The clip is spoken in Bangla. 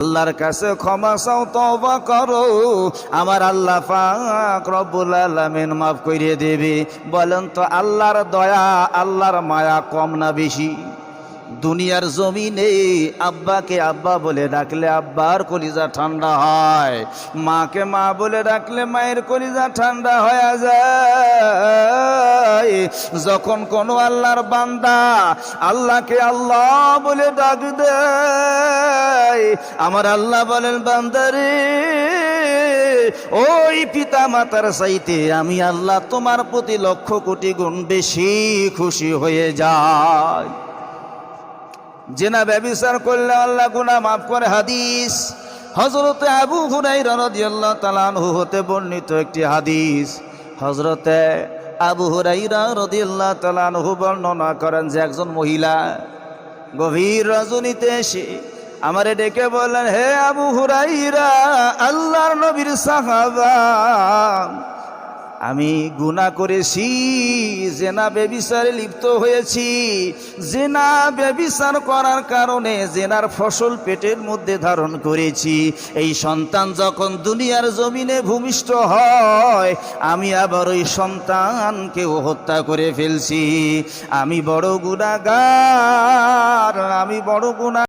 আল্লাহর কাছে ক্ষমা চাও, তওবা করো, আমার আল্লাহ পাক রব্বুল আলামিন মাফ করিয়ে দেবে। বলেন তো আল্লাহর দয়া, আল্লাহর মায়া কম না বেশি? দুনিয়ার জমিনে আব্বাকে আব্বা বলে ডাকলে আব্বার কলিজা ঠান্ডা হয়, মাকে মা বলে ডাকলে মায়ের কলিজা ঠান্ডা হয়ে যায়। যখন কোনো আল্লাহর বান্দা আল্লাহকে আল্লাহ বলে ডাক দেয়, আমার আল্লাহ বলেন, বান্দারে, ওই পিতা মাতার চাইতে আমি আল্লাহ তোমার প্রতি লক্ষ কোটি গুণ বেশি খুশি হয়ে যায়। জেনা ব্যভিচার করলে আল্লাহ গুনাহ মাফ করে। হাদিস হযরতে আবু হুরায়রা রাদিয়াল্লাহু তাআলা আনহু হতে বর্ণিত একটি হাদিস। হযরতে আবু হুরায়রা রাদিয়াল্লাহু তাআলা আনহু বর্ণনা করেন যে একজন মহিলা গভীর রজনীতে এসে আমারে ডেকে বললেন, হে আবু হুরায়রা, আল্লাহর নবীর সাহাবা, আমি গুনাহ করেছি, জেনা ব্যভিচারে লিপ্ত হয়েছি। জেনা ব্যভিচার করার কারণে জেনার ফসল পেটের মধ্যে ধারণ করেছি। এই সন্তান যখন দুনিয়ার জমিনে ভূমিষ্ঠ হয়, আমি আবার ওই সন্তানকেও হত্যা করে ফেলছি। আমি বড় গুনাহগার, আমি বড় গুনাহ